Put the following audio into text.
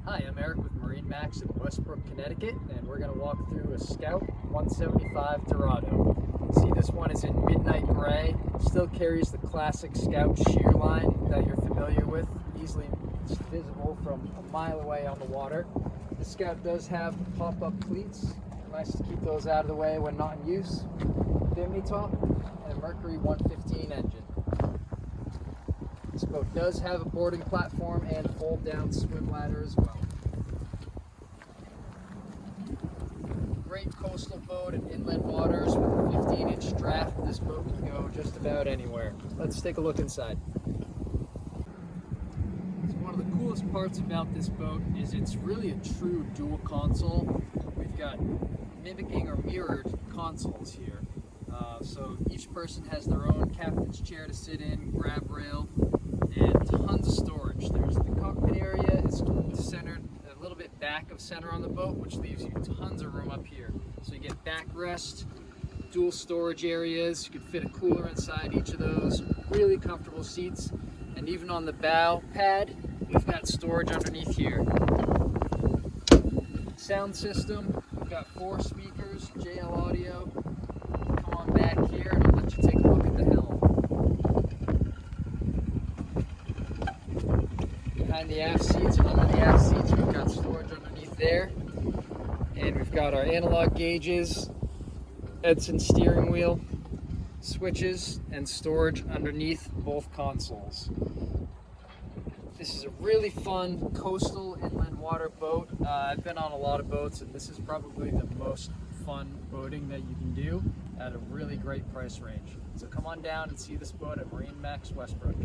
Hi, I'm Eric with MarineMax in Westbrook, Connecticut, and we're going to walk through a Scout 175 Dorado. See, this one is in midnight gray, still carries the classic Scout shear line that you're familiar with, easily visible from a mile away on the water. The Scout does have pop-up cleats, nice to keep those out of the way when not in use, bimini top, and a Mercury 115 engine. This boat does have a boarding platform and fold-down swim ladder as well. Great coastal boat in inland waters with a 15-inch draft. This boat can go just about anywhere. Let's take a look inside. So one of the coolest parts about this boat is it's really a true dual console. We've got mimicking or mirrored consoles here. So each person has their own captain's chair to sit in, grab rail, and tons of storage. There's the cockpit area. It's centered a little bit back of center on the boat, which leaves you tons of room up here. So you get backrest, dual storage areas. You can fit a cooler inside each of those. Really comfortable seats. And even on the bow pad, we've got storage underneath here. Sound system, we've got 4 speakers, JL audio. Come on back here and I'll let you take a look at the helm. Behind the aft seats and under the aft seats, we've got storage underneath there. And we've got our analog gauges, Edson steering wheel, switches, and storage underneath both consoles. This is a really fun coastal inland water boat. I've been on a lot of boats, and this is probably the most fun boating that you can do at a really great price range. So come on down and see this boat at MarineMax Westbrook.